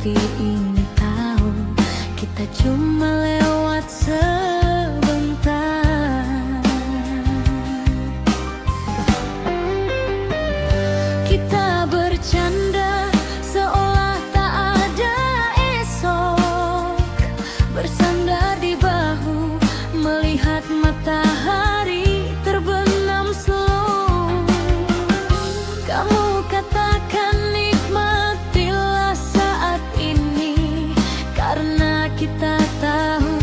hati ini tahu kita cuma lewat sebentar. Kita bercanda seolah tak ada esok, bersandar di bahu melihat matahari terbenam slow. Kamu katakan nikmatilah saat ini, karena kita tahu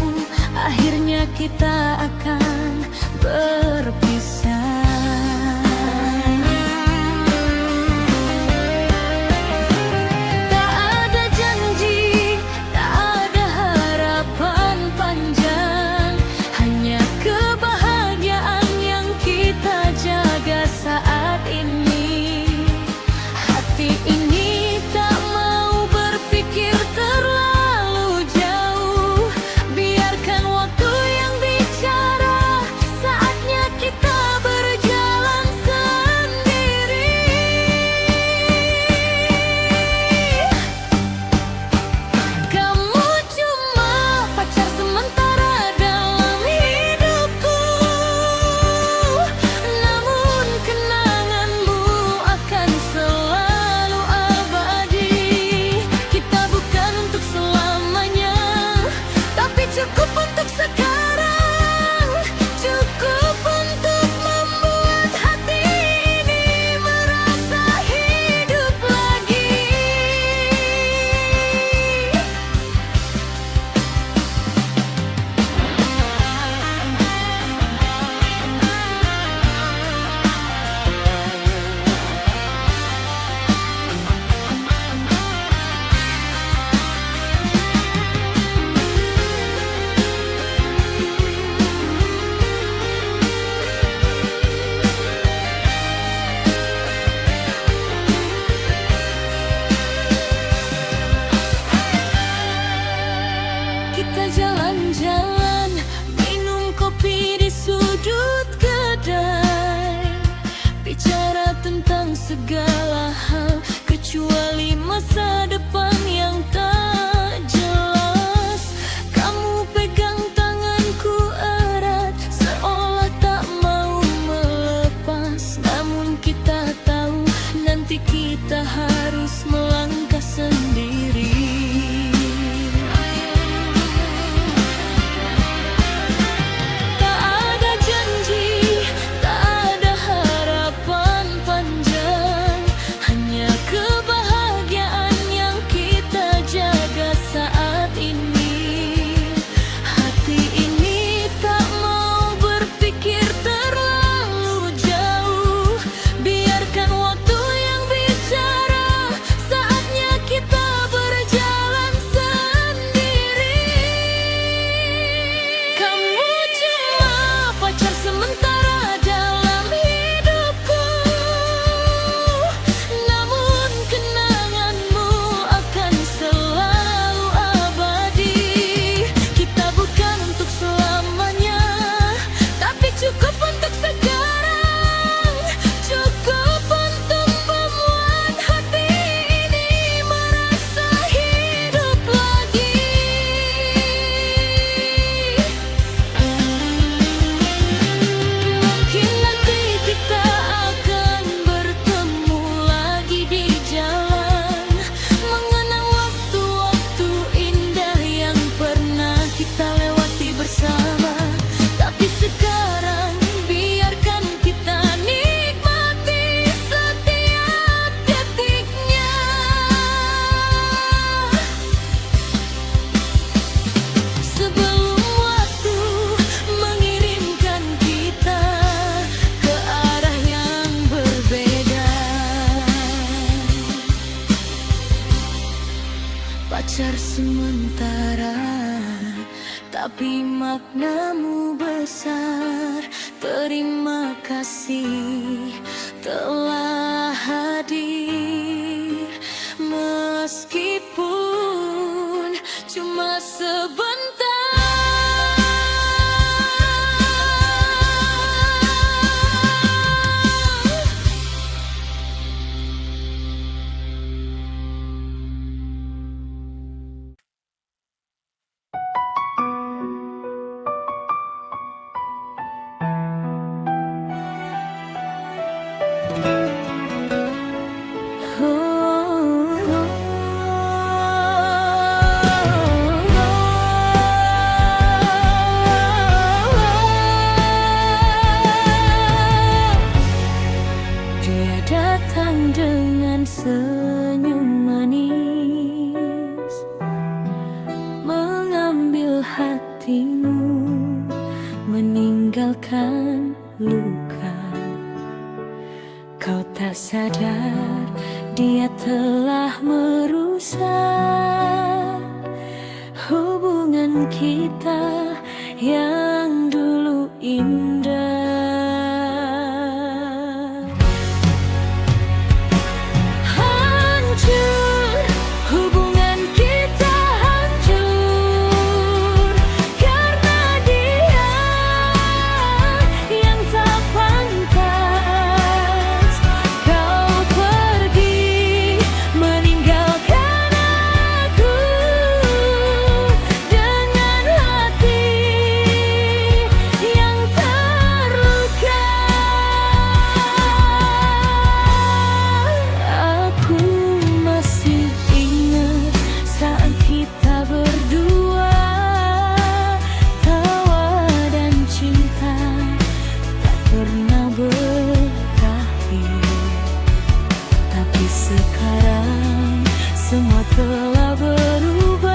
akhirnya kita akan berpisah. Kita jalan-jalan, minum kopi di sudut kedai, bicara tentang segala hal kecuali masa depan yang tak jelas. Kamu pegang tanganku erat seolah tak mau melepas, namun kita tahu nanti kita harus melangkah sendiri. Pacar sementara, tapi maknamu besar. Terima kasih telah hadir, meskipun cuma sebentar. dengan senyum manis, mengambil hatimu, meninggalkan luka. Kau tak sadar dia telah merusak hubungan kita yang dulu indah. Hancur, hubungan kita hancur karena dia yang tak pantas. Kau pergi meninggalkan aku dengan hati yang terluka. Aku masih ingat saat kita berdua, tawa dan cinta tak pernah berakhir. Tapi sekarang semua telah berubah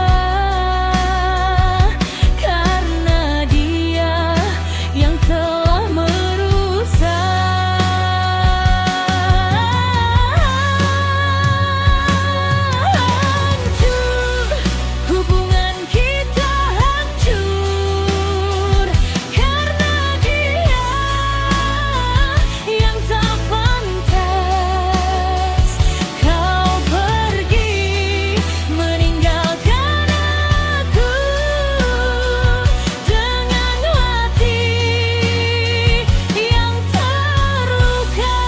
karena dia yang telah merusak. Hancur, hubungan kita hancur karena dia yang tak pantas. Kau pergi meninggalkan aku dengan hati yang terluka.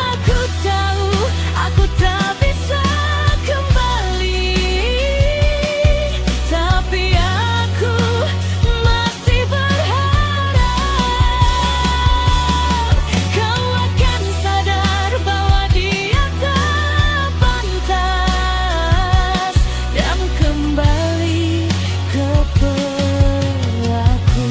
Aku tahu aku tak bisa kembali, tapi aku masih berharap kau akan sadar bahwa dia tak pantas dan kembali ke pelaku.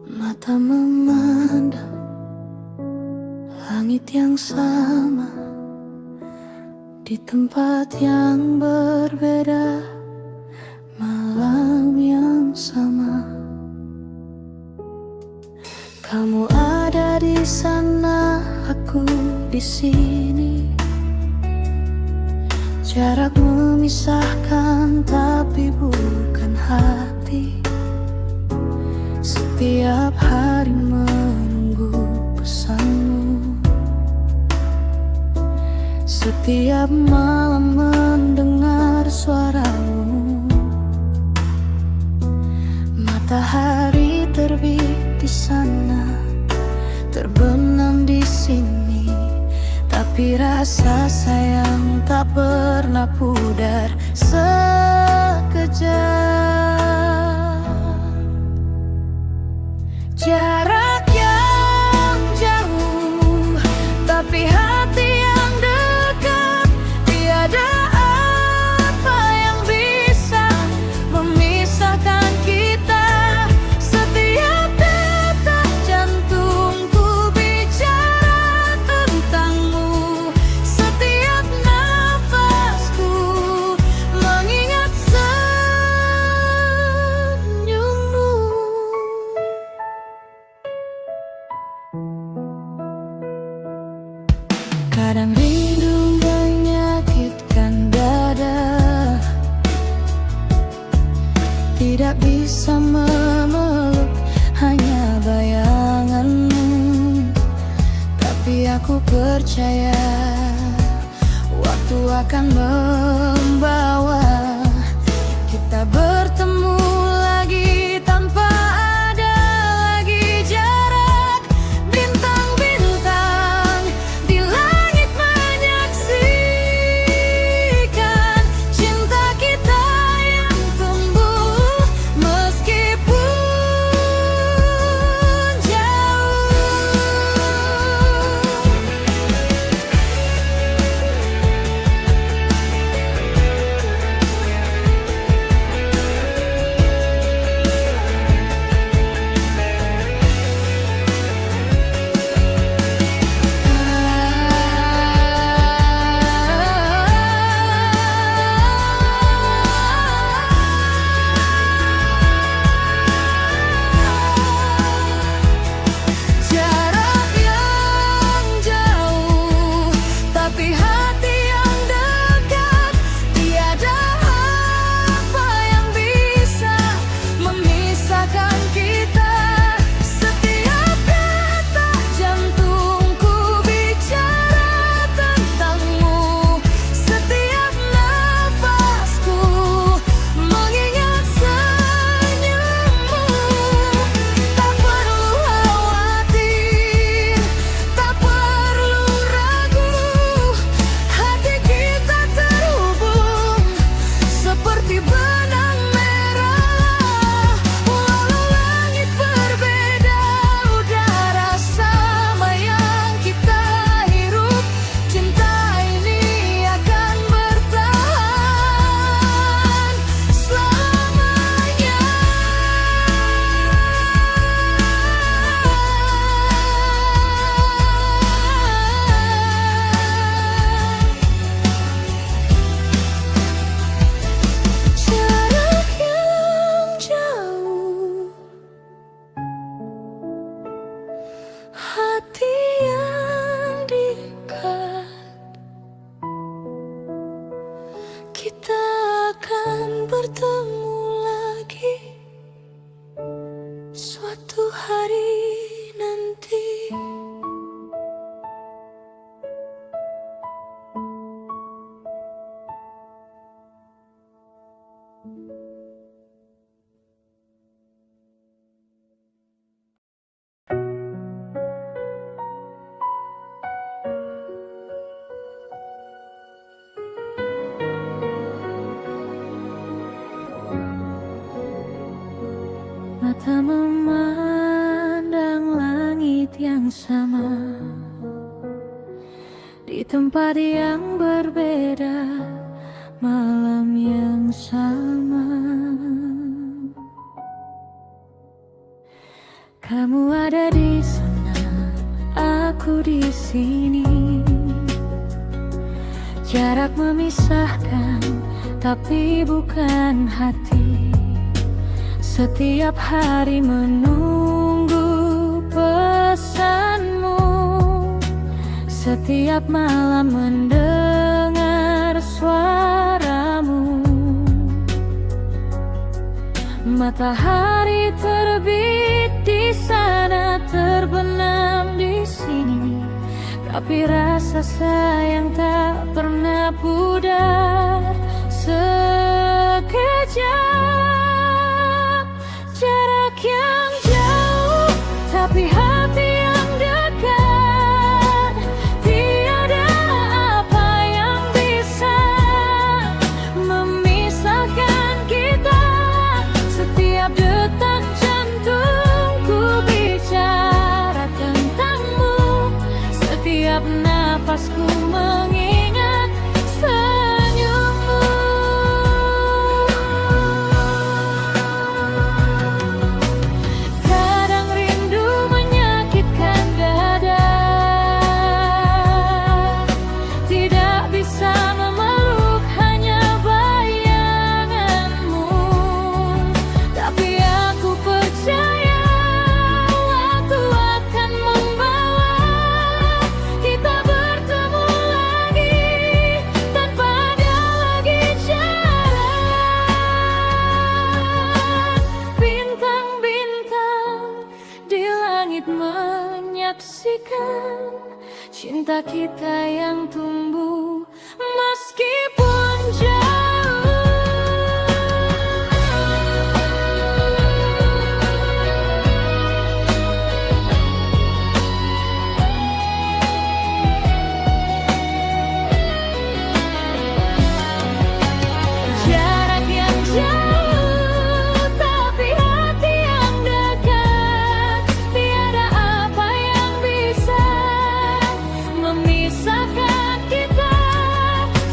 Mata memandang langit yang sama di tempat yang berbeda, malam yang sama. Kamu ada di sana, aku di sini. Jarak memisahkan tapi bukan hati. Setiap hari menunggu pesanmu, setiap malam mendengar suaramu. Matahari terbit di sana, terbenam di sini, tapi rasa sayang tak pernah pudar sekejap. Jarak yang jauh, tapi hati yang dekat. Tiada apa yang bisa memisahkan kita. Setiap detak jantungku bicara tentangmu. Setiap nafasku mengingat senyummu. Kadang rindu menyakitkan dada, tidak bisa memeluk hanya bayanganmu. Tapi aku percaya waktu akan membawa kita bertemu lagi tanpa ada lagi jarak. Bintang-bintang di langit menyaksikan cinta kita yang tumbuh hari nanti. Mata memandang langit yang sama di tempat yang berbeda, malam yang sama. Kamu ada di sana, aku di sini. Jarak memisahkan, tapi bukan hati. Setiap hari menunggu pesanmu, setiap malam mendengar suaramu. Matahari terbit di sana, terbenam di sini, tapi rasa sayang tak pernah pudar. Sekejap, jarak yang jauh, tapi hati yang dekat. Tiada apa yang bisa memisahkan kita. Setiap detak jantungku bicara tentangmu. Setiap nafasku mengingat senyummu. Kadang rindu menyakitkan dada, tidak bisa memeluk hanya bayanganmu. Tapi aku percaya waktu akan membawa kita bertemu lagi, tanpa ada lagi jarak. Bintang-bintang di langit menyaksikan cinta kita yang tumbuh meskipun jauh. Jarak yang jauh, tapi hati yang dekat. Tiada apa yang bisa memisahkan kita.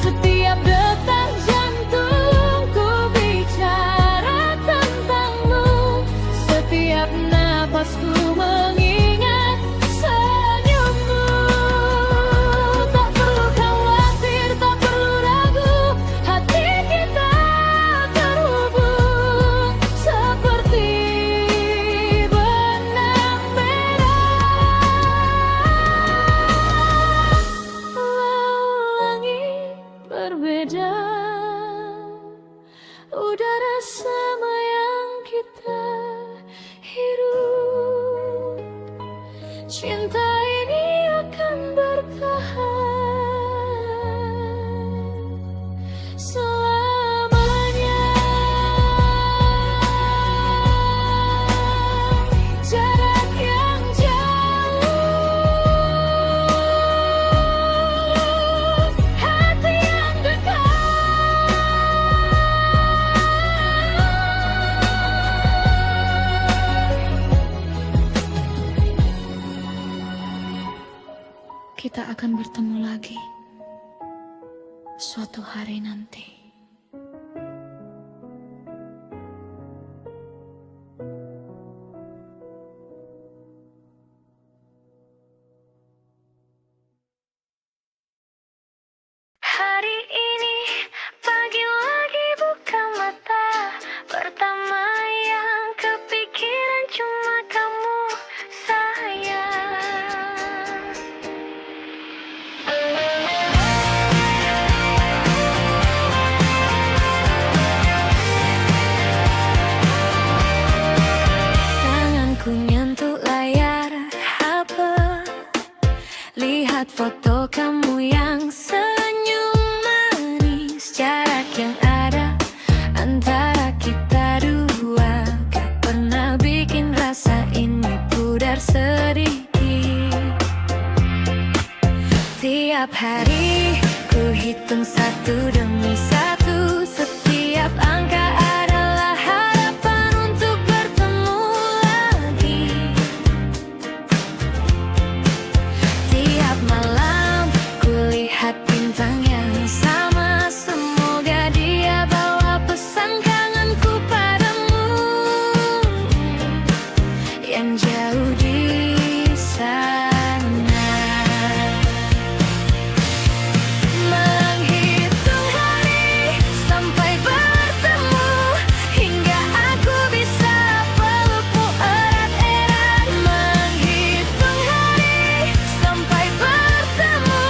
Setiap detak jantungku bicara tentangmu. Setiap nafasku mengingat senyummu. Tak perlu khawatir, tak perlu ragu, hati kita terhubung seperti benang merah. Langit berbeda, udara sama yang kita hirup. Cinta ini akan bertahan selamanya. Jarak yang jauh, hati yang dekat. Kita akan bertemu lagi suatu hari nanti. Hari ini pagi lagi buka mata, pertama yang kepikiran cuma kamu sayang. Tiap hari ku hitung satu demi satu. Setiap angka adalah harapan untuk bertemu lagi. Tiap malam ku lihat bintang yang sama. Semoga dia bawa pesan kangenku padamu yang jauh di sana. Menghitung hari sampai bertemu, hingga aku bisa pelukmu erat-erat. Menghitung hari sampai bertemu,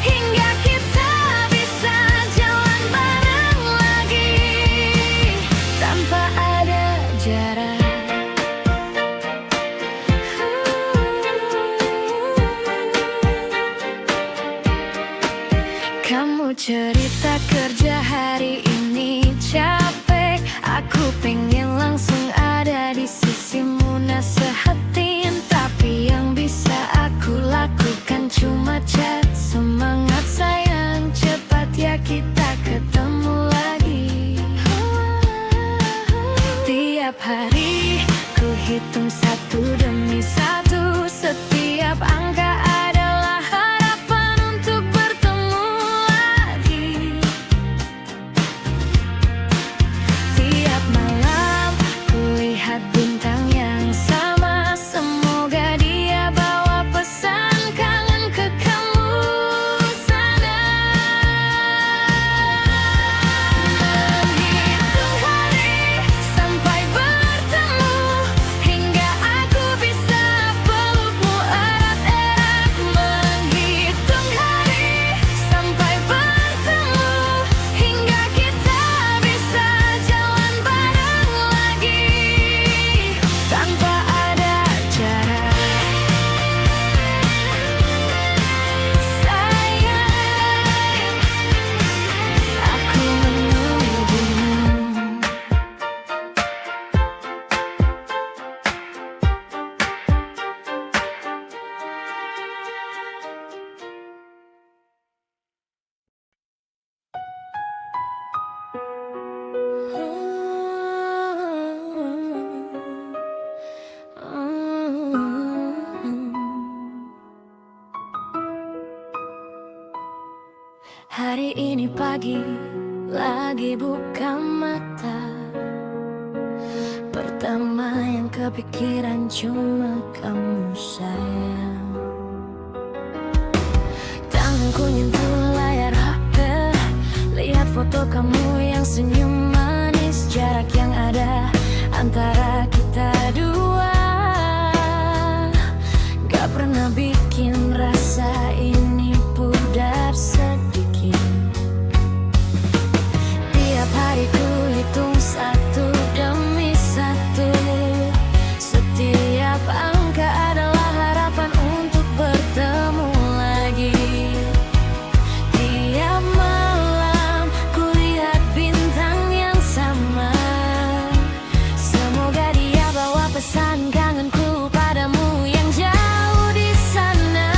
hingga kita bisa jalan bareng lagi tanpa ada jarak. Kamu cerita kerja hari ini capek, aku pengen langsung ada di sisimu nasehatin. Tapi yang bisa aku lakukan cuma chat. Semangat sayang, cepat ya kita ketemu lagi. Tiap hari ku hitung satu demi satu. Setiap angka adalah harapan untuk bertemu lagi. Tiap malam ku lihat bintang yang sama. Semoga dia bawa pesan kangen ke kamu sana. Menghitung hari sampai bertemu, hingga aku bisa pelukmu erat-erat. Menghitung hari sampai bertemu, hingga kita bisa jalan bareng lagi tanpa ada jarak. Sayang, aku menunggumu. Hari ini pagi lagi buka mata, pertama yang kepikiran cuma kamu sayang. Tanganku nyentuh layar HP, lihat foto kamu yang senyum manis. Jarak yang ada antara kita dua gak pernah bikin rasa ini pudar sedikit. Tiap hari ku hitung satu demi satu. Setiap angka adalah harapan untuk bertemu lagi. Tiap malam ku lihat bintang yang sama. Semoga dia bawa pesan kangenku padamu yang jauh di sana.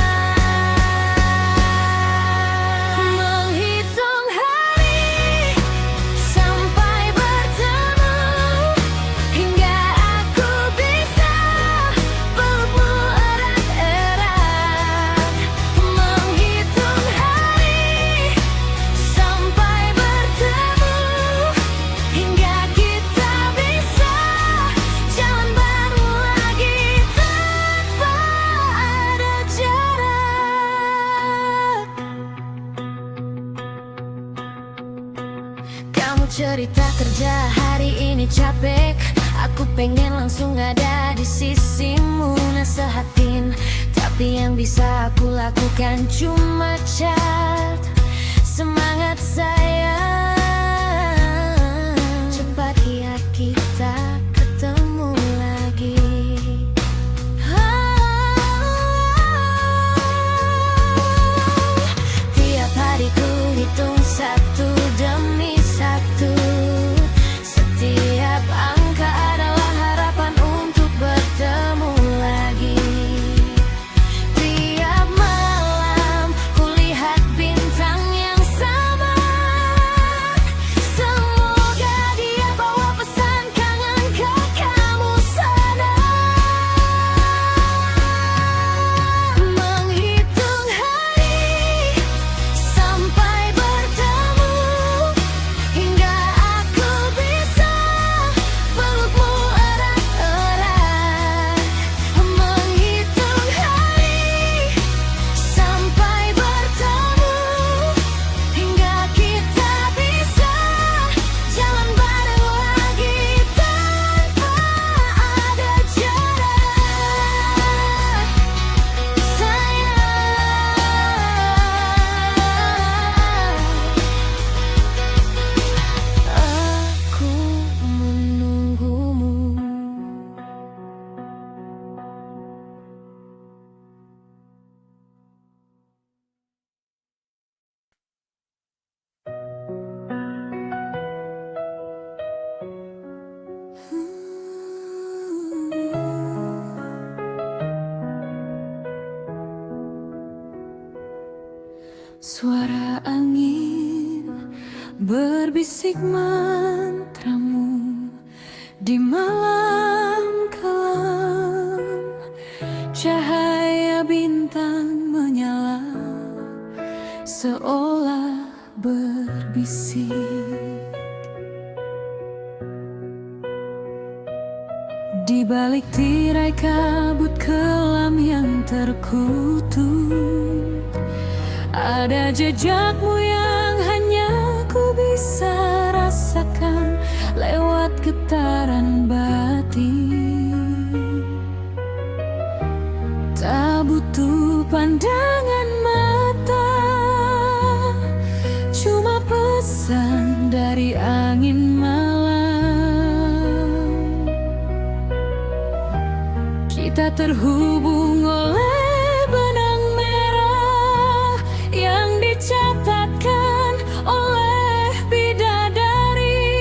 Menghitung hari sampai bertemu, hingga aku bisa pelukmu erat-erat. Menghitung hari sampai bertemu, hingga kita bisa jalan bareng lagi tanpa ada jarak. Kamu cerita kerja hari ini capek, aku pengen langsung ada di sisimu nasehatin. Tapi yang bisa aku lakukan cuma chat. Semangat sayang, cepat ya kita ketemu lagi. Tiap hari ku hitung satu demi satu. Setiap angka adalah harapan untuk bertemu lagi. Tiap malam ku lihat Suara angin berbisik mantramu di malam kelam. Cahaya bintang menyala seolah berbisik. Di balik tirai kabut kelam yang terkutuk, ada jejakmu yang hanya ku bisa rasakan lewat getaran batin. Tak butuh pandangan mata, cuma pesan dari angin malam. Kita terhubung oleh benang merah yang dicatatkan oleh bidadari.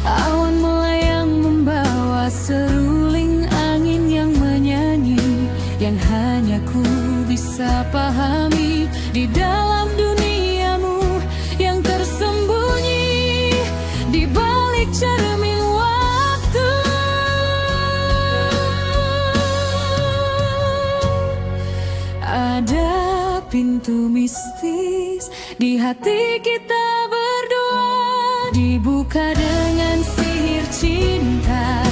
Awan melayang membawa seruling angin yang menyanyi, yang hanya ku bisa pahami di dalam duniamu yang tersembunyi di balik cermin waktu. Ada pintu mistis di hati kita berdua, dibuka dengan sihir cinta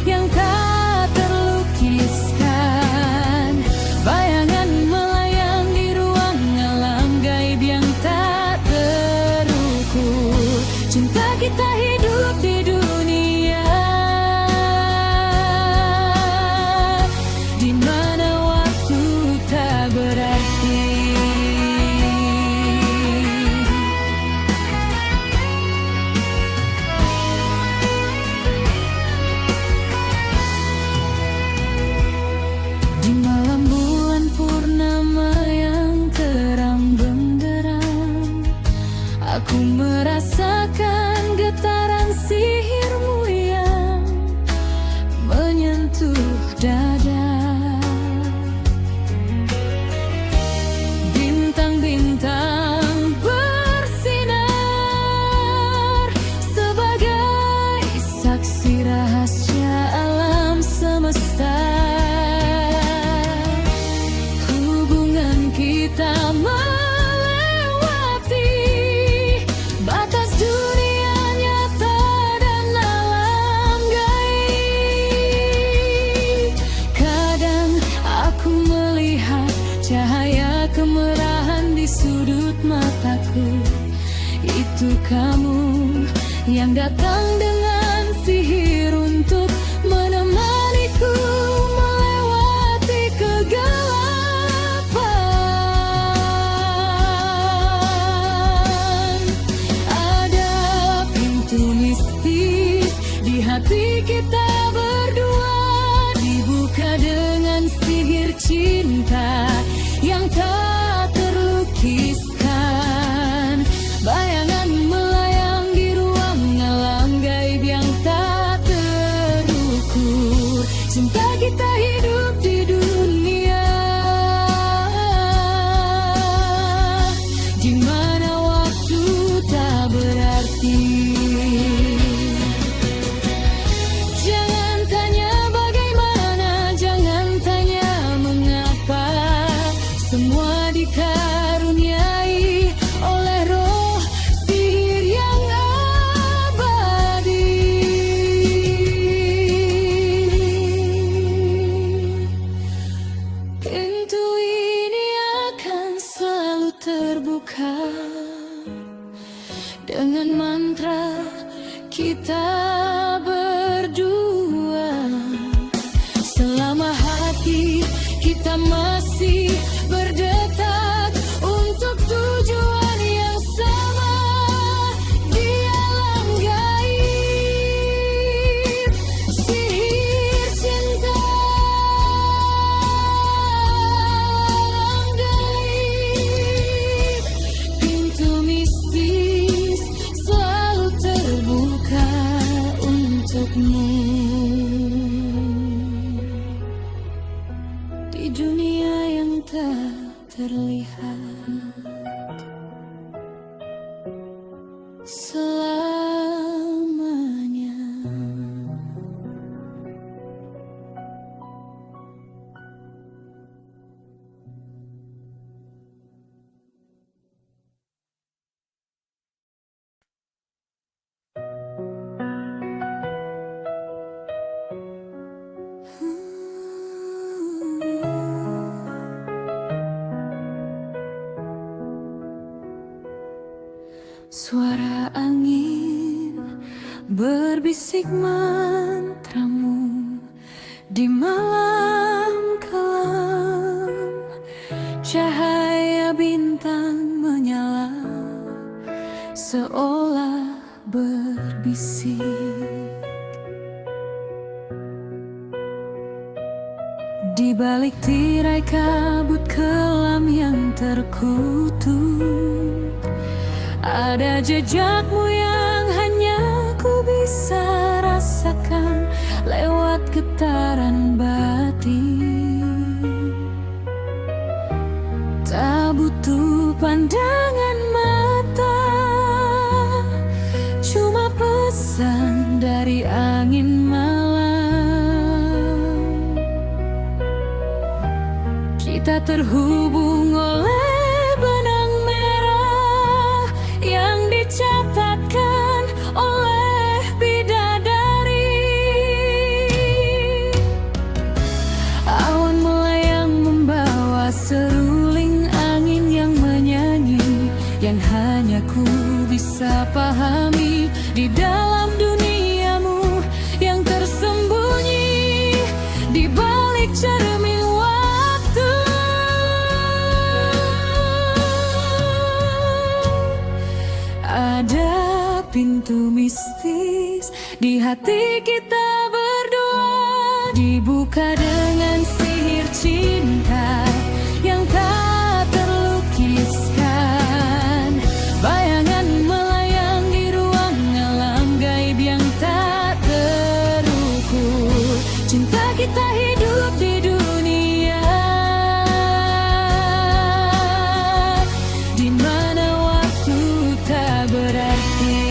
yang tak terlukiskan. Bayangan melayang di ruang alam gaib yang tak terukur. Cinta kita hidup di dunia di mana waktu tak berarti. Di malam bulan purnama yang terang benderang, aku merasakan getaran sihirmu yang menyentuh dada. Bintang-bintang bersinar sebagai saksi rahasia alam semesta. Hubungan kita melewati batas dunia nyata dan alam gaib. Kadang aku melihat cahaya kemerahan di sudut mataku. Itu kamu yang datang dengan sihir untuk menemaniku melewati kegelapan. Ada pintu mistis di hati kita berdua, dibuka dengan sihir cinta yang tak terlukiskan. Bayangan melayang di ruang alam gaib yang tak terukur. Cinta kita hidup di dunia di mana waktu tak berarti. Jangan tanya bagaimana, jangan tanya mengapa, semua dikaruniai oleh roh sihir yang abadi. Pintu ini akan selalu terbuka dengan mantra kita berdua. Selama hati kita masih berdetak untuk tujuan yang sama di alam gaib. Sihir cinta alam gaib, pintu mistis selalu terbuka terlihat selamanya. Suara angin berbisik mantramu di malam kelam. Cahaya bintang menyala seolah berbisik. Di balik tirai kabut kelam yang terkutuk, ada jejakmu yang hanya ku bisa rasakan lewat getaran batin. Tak butuh pandangan mata, cuma pesan dari angin malam. Kita terhubung oleh benang merah yang dicatatkan oleh bidadari. Awan melayang membawa seruling angin yang menyanyi, yang hanya ku bisa pahami di dalam duniamu yang tersembunyi di balik cermin waktu. Ada pintu mistis di hati kita berdua, dibuka dengan sihir cinta yang tak terlukiskan. Bayangan melayang di ruang alam gaib yang tak terukur. Cinta kita hidup di dunia di mana waktu tak berarti.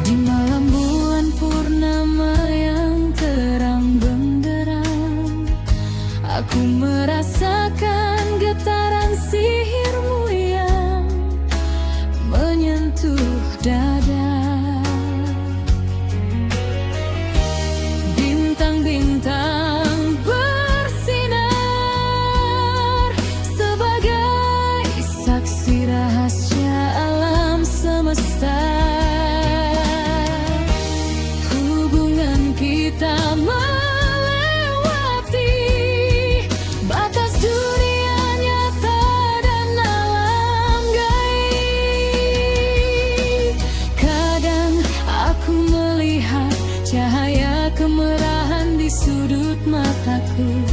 Di malam bulan purnama yang terang benderang, aku merasakan getaran sihirmu yang menyentuh dada. Bintang-bintang bersinar sebagai saksi rahasia alam semesta. Hubungan kita melewati batas dunia nyata dan alam gaib. Kadang aku melihat cahaya kemerahan di sudut mataku.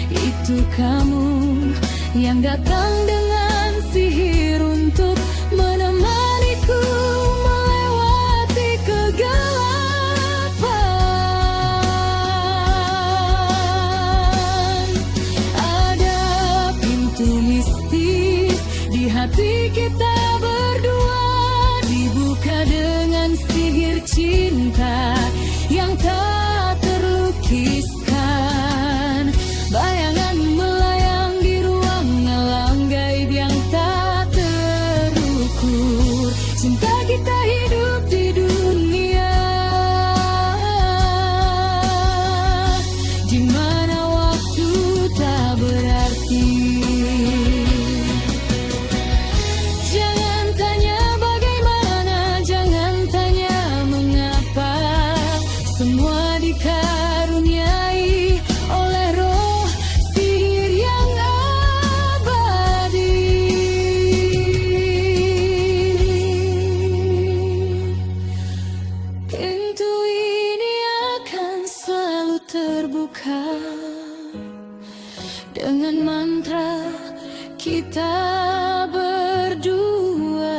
Itu kamu yang datang dengan sihir untuk menemaniku melewati kegelapan. Ada pintu mistis di hati kita berdua, dibuka dengan sihir cinta yang tak terlukiskan. Bayangan melayang di ruang alam gaib yang tak terukur. Cinta kita hidup di dunia di mana waktu tak berarti. Jangan tanya bagaimana, jangan tanya mengapa. Semua dikaruniai oleh roh sihir yang abadi. Pintu ini akan selalu terbuka dengan mantra kita berdua.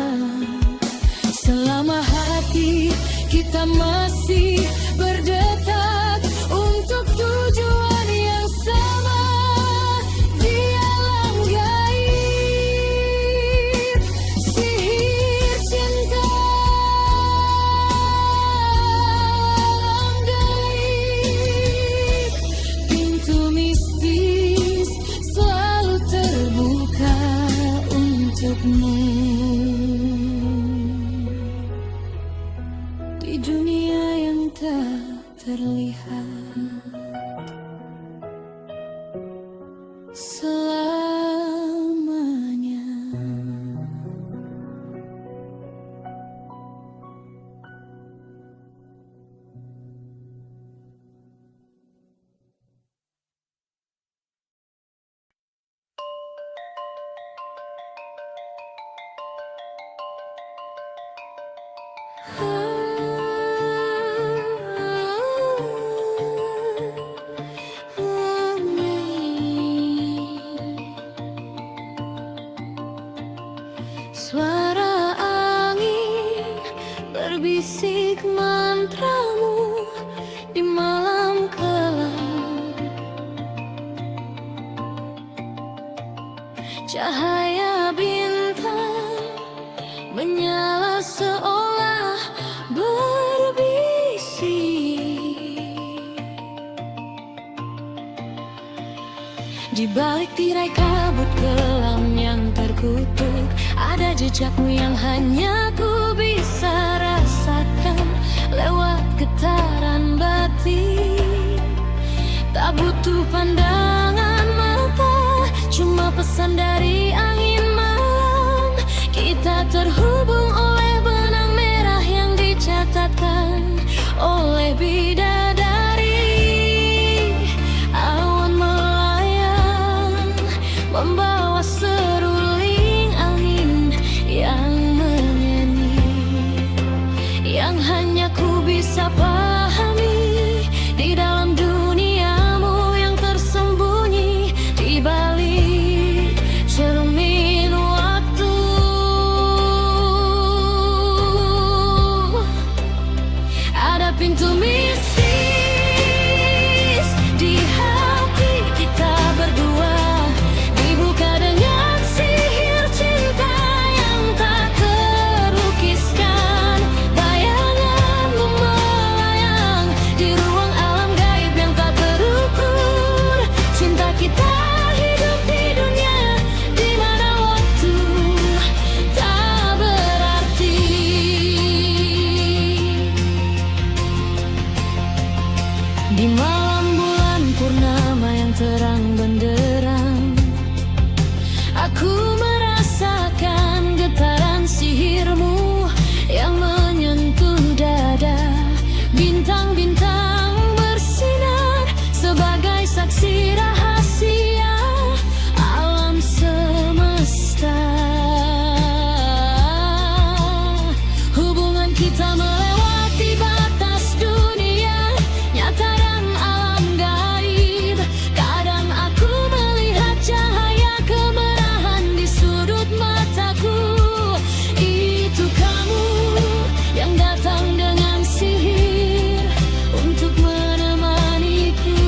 selamanya. Suara angin berbisik mantramu di malam kelam. Cahaya bintang menyala seolah berbisik. Di balik tirai kabut kelam yang terkutuk, ada jejakmu yang hanya ku bisa rasakan lewat getaran batin. Tak butuh pandangan mata, cuma pesan dari angin malam. Kita terhubung oleh benang merah yang dicatatkan oleh bidadari. Awan melayang membawa seruling angin yang menyanyi, yang hanya ku bisa pahami di dalam duniamu yang tersembunyi di balik cermin waktu. Ada pintu mistis di hati kita berdua, dibuka dengan sihir cinta yang tak terlukiskan. Bayanganmu melayang di ruang alam gaib yang tak terukur. Cinta kita hidup di dunia di mana waktu tak berarti. Di malam bulan purnama yang terang benderang, aku merasakan getaran sihirmu yang menyentuh dada. Bintang-bintang bersinar sebagai saksi rahasia alam semesta. Hubungan kita melewati batas dunia nyata dan alam gaib. Kadang aku melihat cahaya kemerahan di sudut mataku. Itu kamu yang datang dengan sihir untuk menemaniku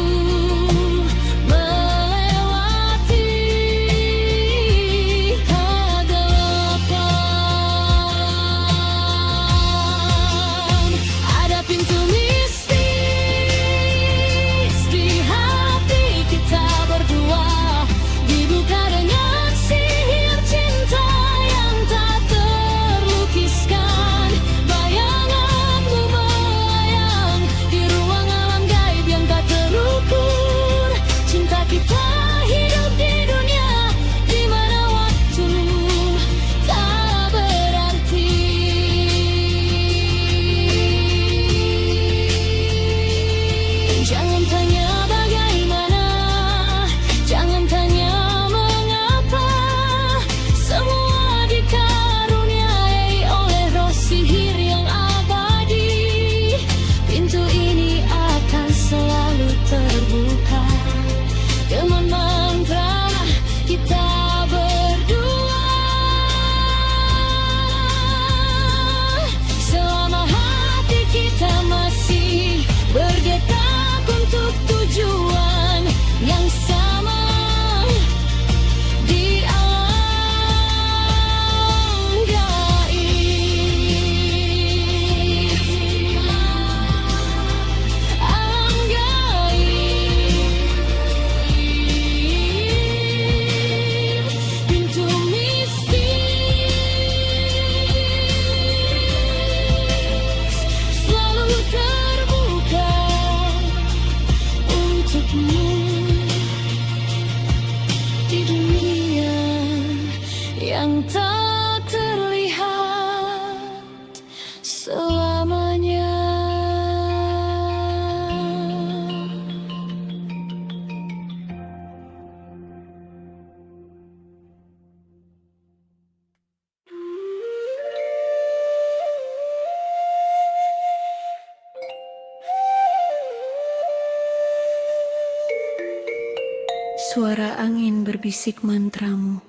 Suara angin berbisik mantramu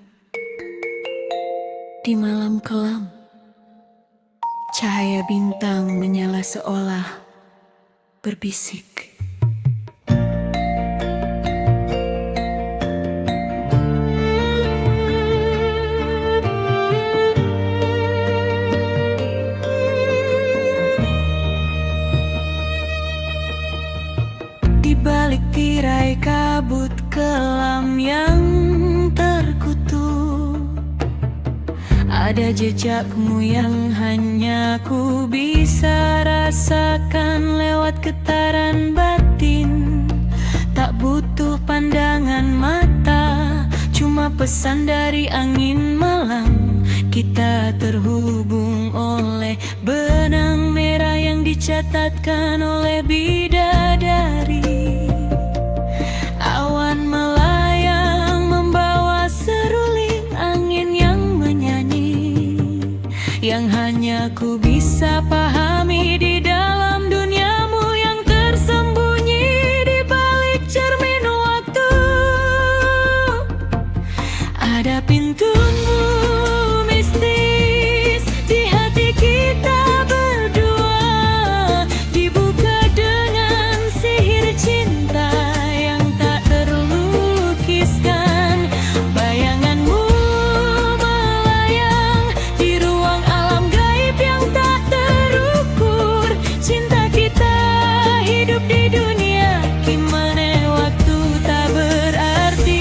di malam kelam. Cahaya bintang menyala seolah berbisik. Di balik tirai kabut kelam yang terkutuk, ada jejakmu yang hanya ku bisa rasakan lewat getaran batin. Tak butuh pandangan mata, cuma pesan dari angin malam. Kita terhubung oleh benang merah yang dicatatkan oleh bidadari. Awan melayang membawa seruling angin yang menyanyi, yang hanya ku bisa pahami di dalam duniamu yang tersembunyi di balik cermin waktu. Ada pintumu mistis di hati kita berdua, dibuka dengan sihir cinta yang tak terlukiskan. Bayanganmu melayang di ruang alam gaib yang tak terukur. Cinta kita hidup di dunia gimana waktu tak berarti.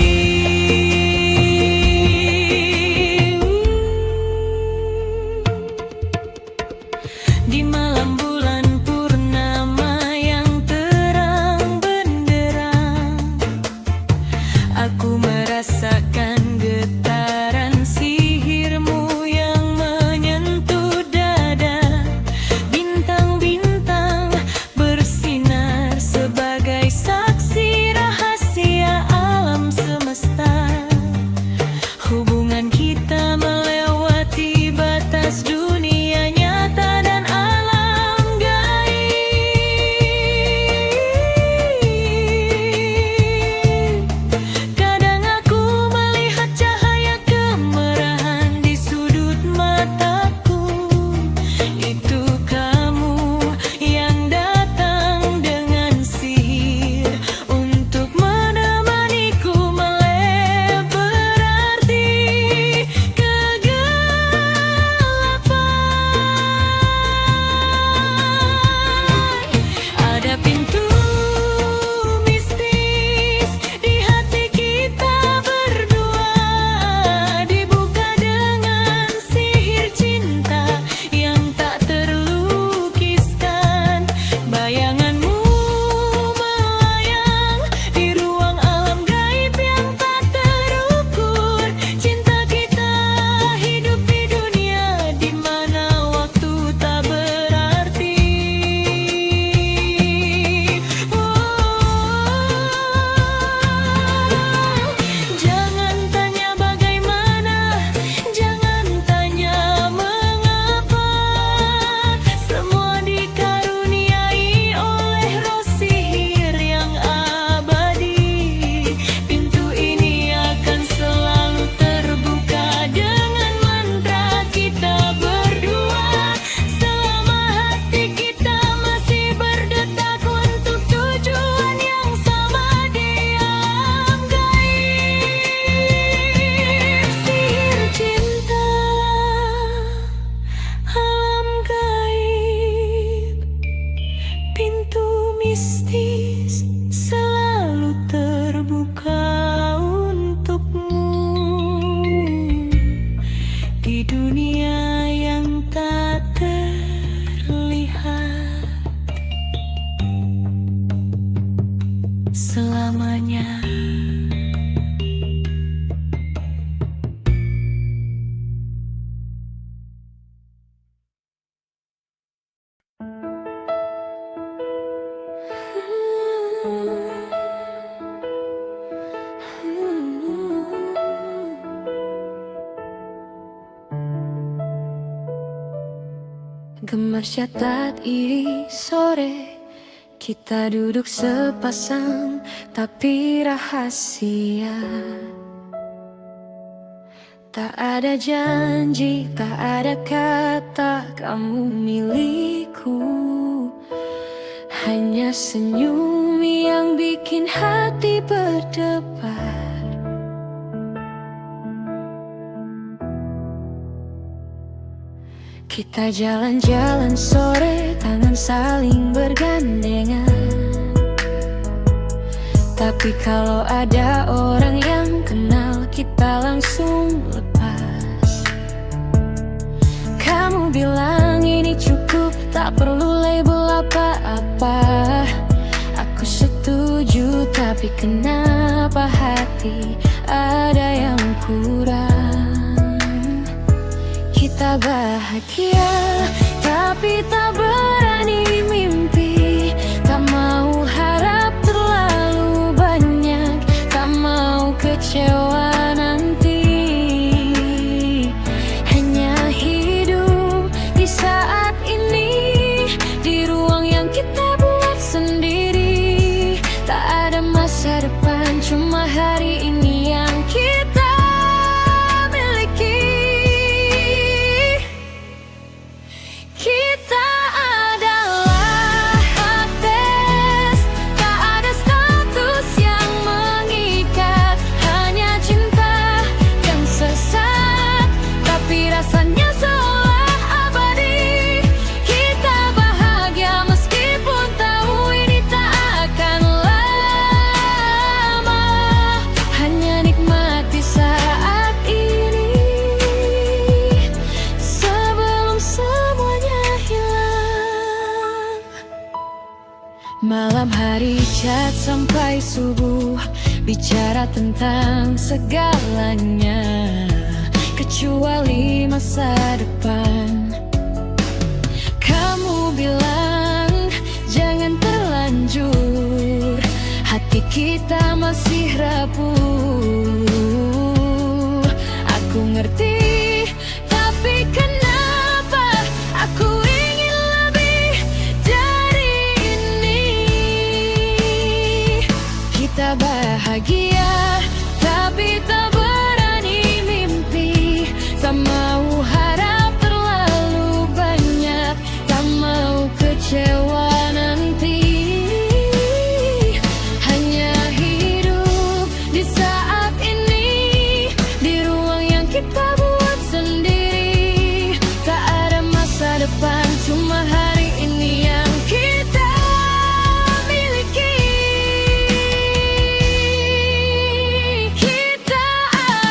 Di malam bulan purnama yang terang benderang, aku merasakan getaran sihirmu yang menyentuh dada. Bintang-bintang bersinar sebagai saksi rahasia alam semesta. Hubungan kita melewati batas dunia nyata dan alam gaib. Kadang aku melihat cahaya kemerahan di sudut mataku. Itu kamu yang datang dengan sihir untuk menemaniku melewati kegelapan. Ada pintu mistis di hati kita berdua, dibuka dengan sihir cinta yang tak terlukiskan. Bayanganmu melayang di ruang alam gaib yang tak terukur. Cinta kita hidup di dunia di mana waktu tak berarti. Jangan tanya bagaimana, jangan tanya mengapa. Semua dikaruniai oleh roh sihir yang abadi. Pintu ini akan selalu terbuka dengan mantra kita berdua. Selama hati kita masih berdetak untuk tujuan yang sama di alam gaib. Sihir cinta, alam gaib. Pintu mistis selalu terbuka untukmu di dunia yang tak terlihat selamanya. Gemar syatat iri sore, kita duduk sepasang tapi rahasia. Tak ada janji, tak ada kata kamu milikku. Hanya senyum yang bikin hati berdebar. Kita jalan-jalan sore, tangan saling bergandengan. Tapi kalau ada orang yang kenal, kita langsung lepas. Kamu bilang ini cukup, tak perlu label apa-apa. Aku setuju, tapi kenapa hati ada yang kurang? Kita bahagia, tapi tak berani mimpi. Tak mau harap terlalu banyak, tak mau kecewa nanti. Hanya hidup di saat ini, di ruang yang kita buat sendiri. Tak ada masa depan, cuma hari ini yang kita miliki. Kita adalah artis, tak ada status yang mengikat. Hanya cinta yang sesat, tapi rasanya seolah abadi. Kita bahagia meskipun tahu ini tak akan lama. Hanya nikmati saat ini sebelum semuanya hilang. Malam hari chat sampai subuh, bicara tentang segalanya, kecuali masa depan. Kamu bilang jangan terlanjur, hati kita masih rapuh. Aku ngerti, tapi kenapa aku ingin lebih dari ini. Kita bahagia, tapi tak berani mimpi. Tak mau harap terlalu banyak, tak mau kecewa nanti. Hanya hidup di saat ini, di ruang yang kita buat sendiri. Tak ada masa depan, cuma hari ini yang kita miliki. Kita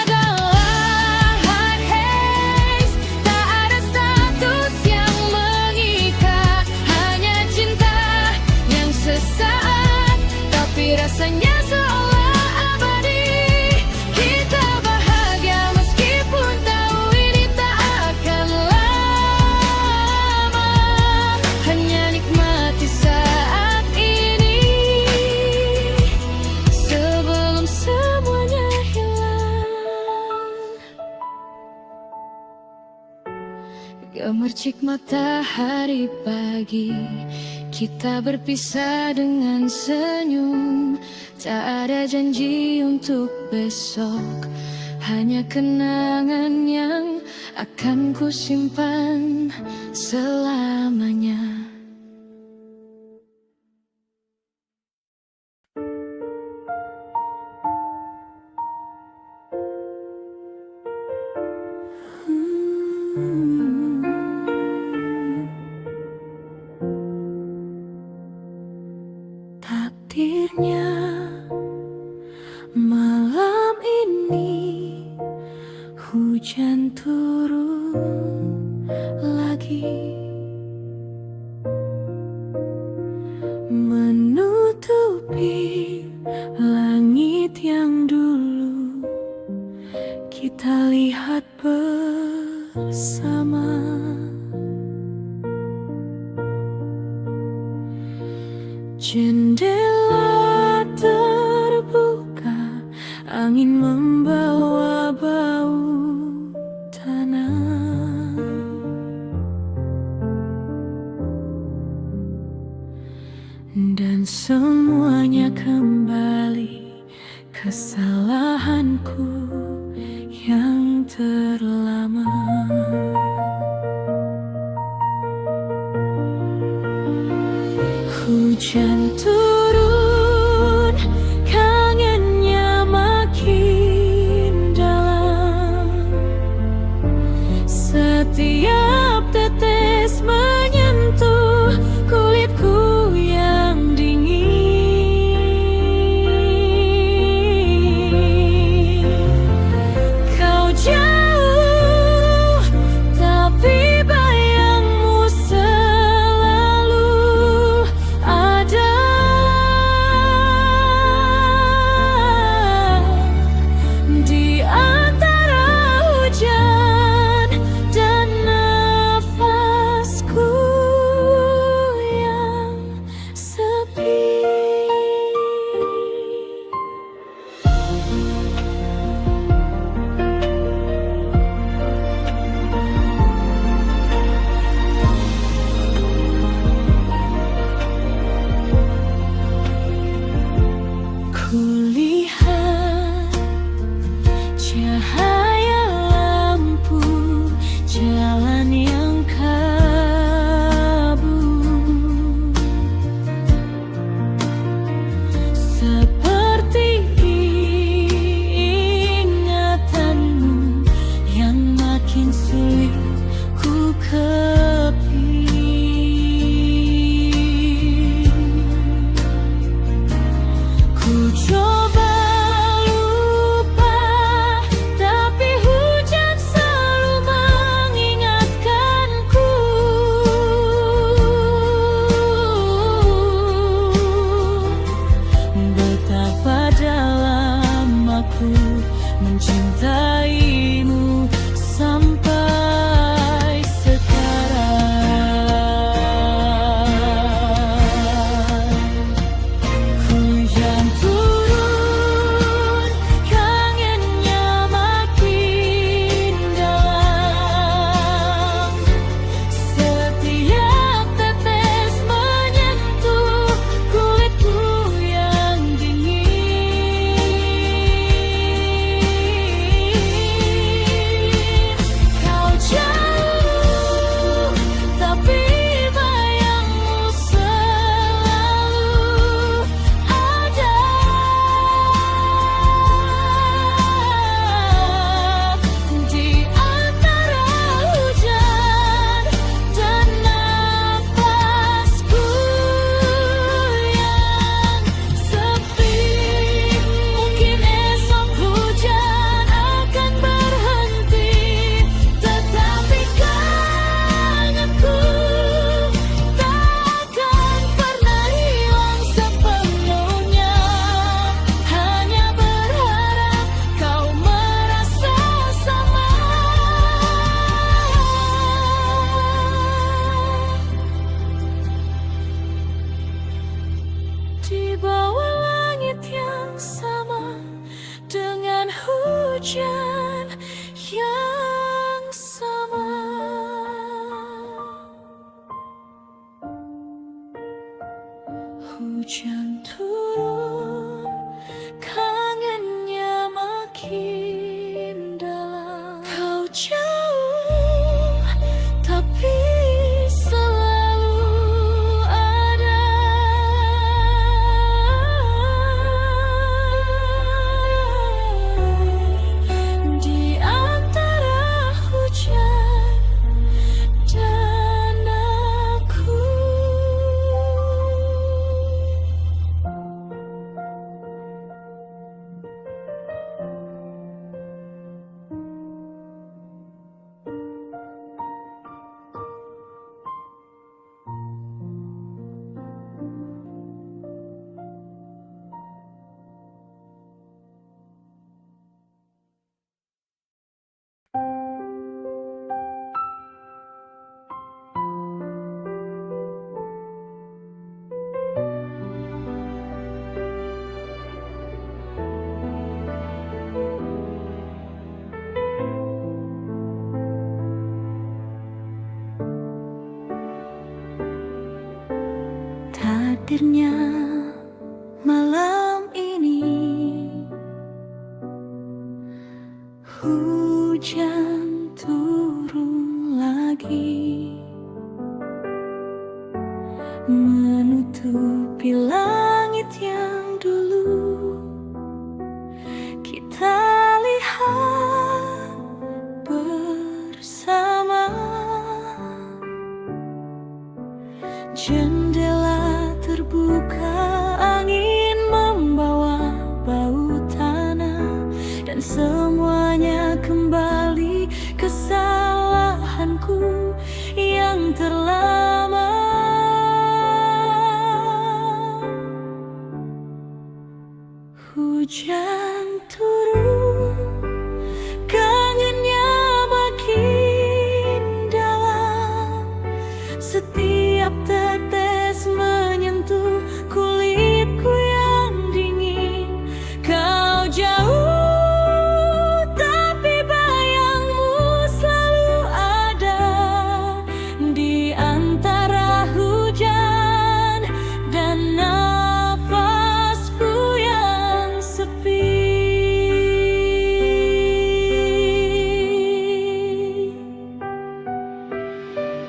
adalah artis, tak ada status yang mengikat. Hanya cinta yang sesaat, tapi rasanya seolah abadi. Kita bahagia meskipun tahu ini tak akan lama. Hanya nikmati saat ini sebelum semuanya hilang. Gemercik matahari pagi, kita berpisah dengan senyum. Tak ada janji untuk besok, hanya kenangan yang akan ku simpan selamanya. Takdirnya malam ini hujan turun lagi, menutupi langit yang dulu kita lihat bersama. Jendela terbuka, angin membawa bau tanah. Dan semuanya kembali kesalahanku yang terlama. Hujan turun, kangennya makin dalam. Setiap tetes menyentuh kulitku yang dingin. Kau jauh, tapi bayangmu selalu ada di antara hujan dan nafasku yang sepi. Kulihat cahaya lampu jalan yang kabur, seperti ingatanmu yang makin sulit ku keping. Ku coba lupa, tapi hujan selalu mengingatkanku. Betapa dalam aku mencintaimu sampai sekarang. Hujan turun, kangennya makin dalam. Setiap tetes menyentuh kulitku yang dingin. Kau jauh, tapi bayangmu selalu ada di antara hujan dan nafasku yang sepi. Mungkin esok hujan akan berhenti, tetapi kangenku takkan pernah hilang sepenuhnya. Hanya berharap kau merasa sama. Di bawah langit yang sama, dengan hujan yang sama. Hujan turun, kangennya makin dalam. Kau jauh, tapi selalu ada di antara hujan dan aku. Takdirnya malam ini Hujan turun lagi, menutupi langit yang dulu kita lihat bersama. Jendela terbuka, angin membawa bau tanah, dan semuanya kembali kesalahanku yang terlama. Hujan turun, kangennya makin dalam. Setiap tetes menyentuh kulitku yang dingin. Kau jauh, tapi bayangmu selalu ada di antara hujan dan nafasku yang sepi.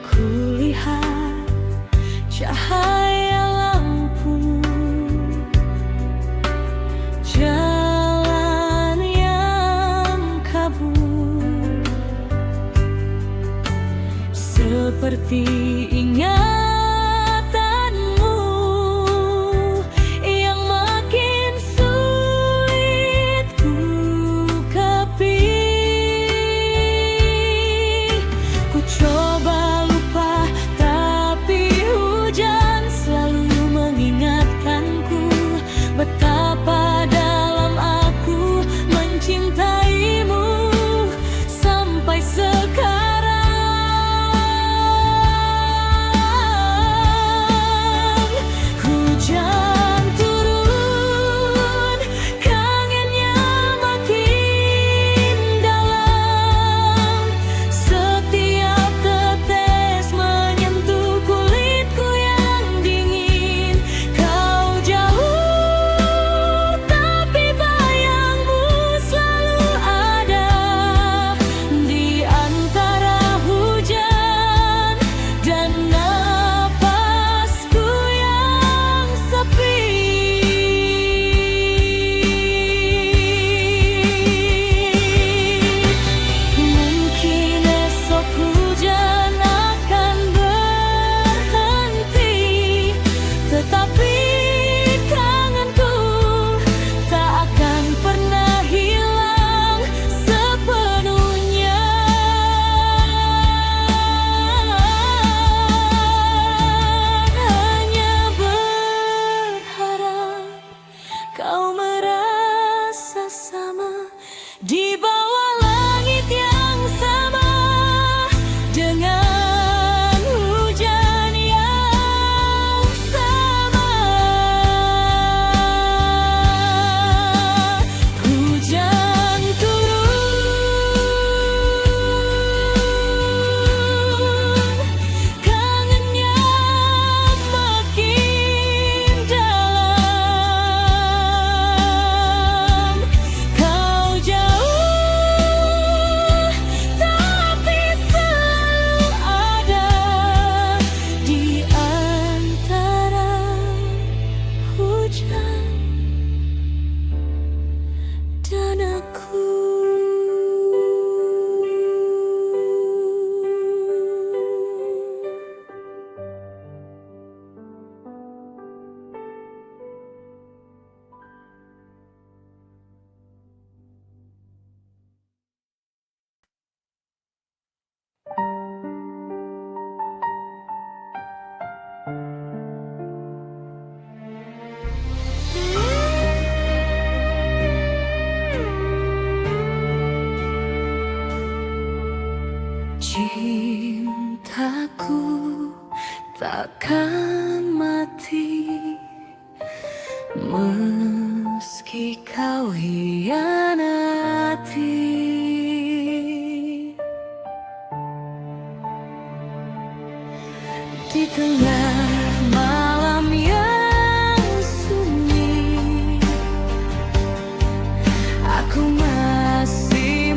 Kulihat cahaya lampu, jalan yang kabur, seperti ingatanmu yang makin sulit ku kepik. Ku coba lupa, tapi hujan selalu mengingatkanku betapa dalam aku mencintaimu sampai sekarang. Hujan turun, kangennya makin dalam. Setiap tetes menyentuh kulitku yang dingin. Kau jauh, tapi bayangmu selalu ada di antara hujan dan nafasku yang sepi. Mungkin esok hujan akan berhenti, tetapi kangenku tak akan pernah hilang sepenuhnya. Hanya berharap kau merasa sama di bawah langit yang sama dengan hujan yang sama. Hujan turun, kangennya makin dalam. Kau jauh, tapi selalu ada di antara hujan dan aku. Cintaku takkan mati meski kau hianati. Di tengah malam yang sunyi, aku masih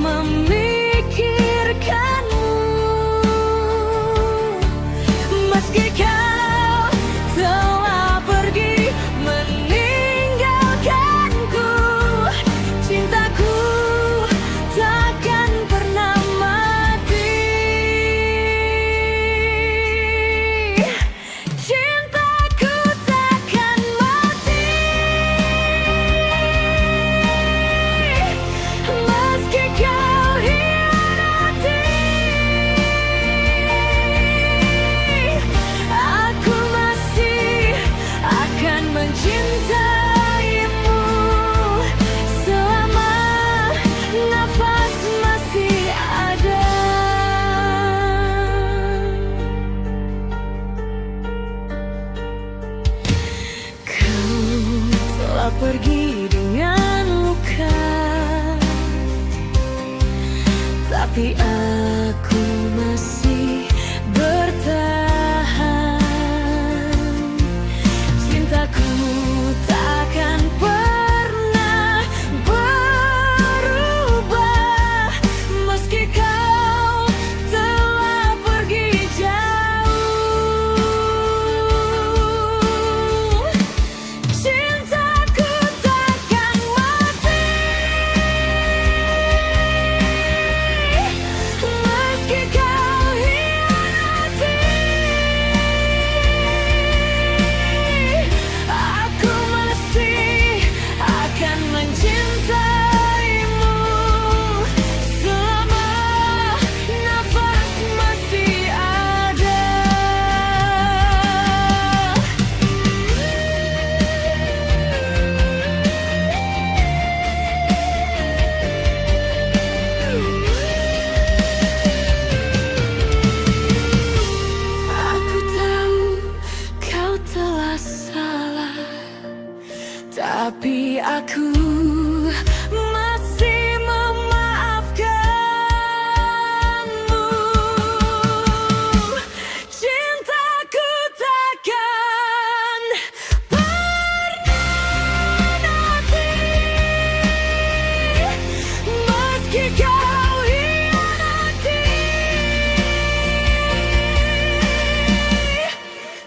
tapi aku masih bertahan. Cintaku takkan pernah berubah, meski kau telah pergi jauh. Cintaku takkan mati, meski kau hianati. Aku masih akan mencintaimu selama nafas masih ada. Aku tahu kau telah salah, tapi aku masih memaafkanmu. Cintaku takkan pernah mati, meski kau hianati.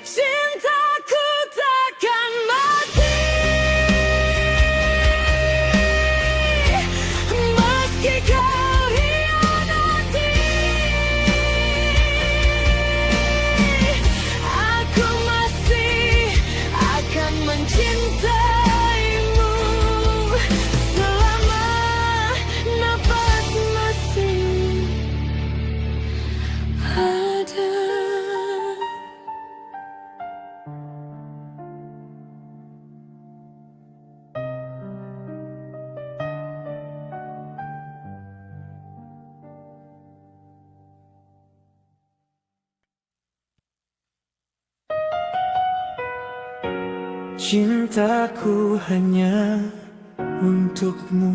Cintaku takkan mati, meski kau hianati. Aku masih akan mencintaimu selama nafas masih ada. Cintaku hanya untukmu.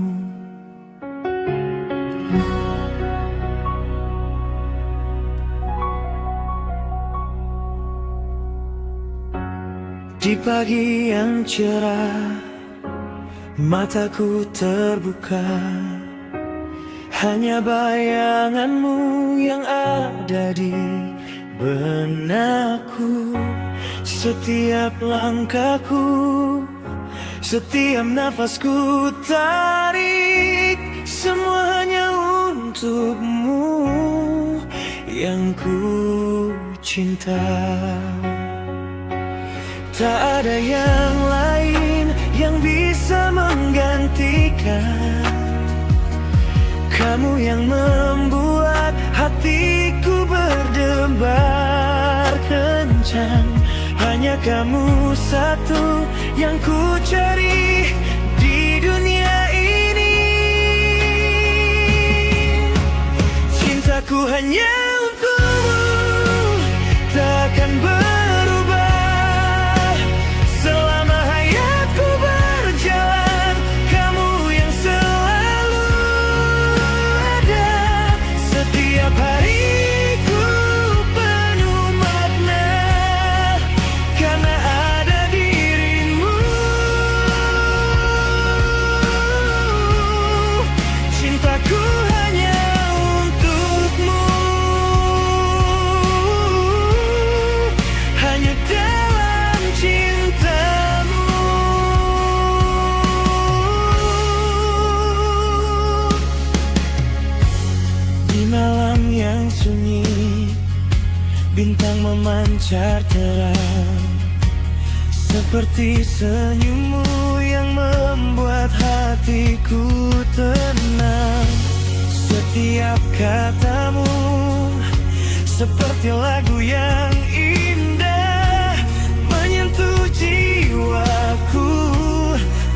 Di pagi yang cerah, mataku terbuka, hanya bayanganmu yang ada di benakku. Setiap langkahku, setiap nafasku tarik, semua hanya untukmu yang ku cinta. Tak ada yang lain yang bisa menggantikan kamu, yang membuat hatiku berdebar kencang. Hanya kamu satu yang ku cari di dunia ini. Cintaku hanya untukmu, takkan berubah selama hayatku berjalan. Kamu yang selalu ada. Setiap hariku penuh makna karena ada dirimu. Cintaku hanya untukmu, hanya dalam cintamu. Di malam yang sunyi, bintang memancar terang, seperti senyummu yang membuat hatiku tenang. Setiap katamu seperti lagu yang indah, menyentuh jiwaku,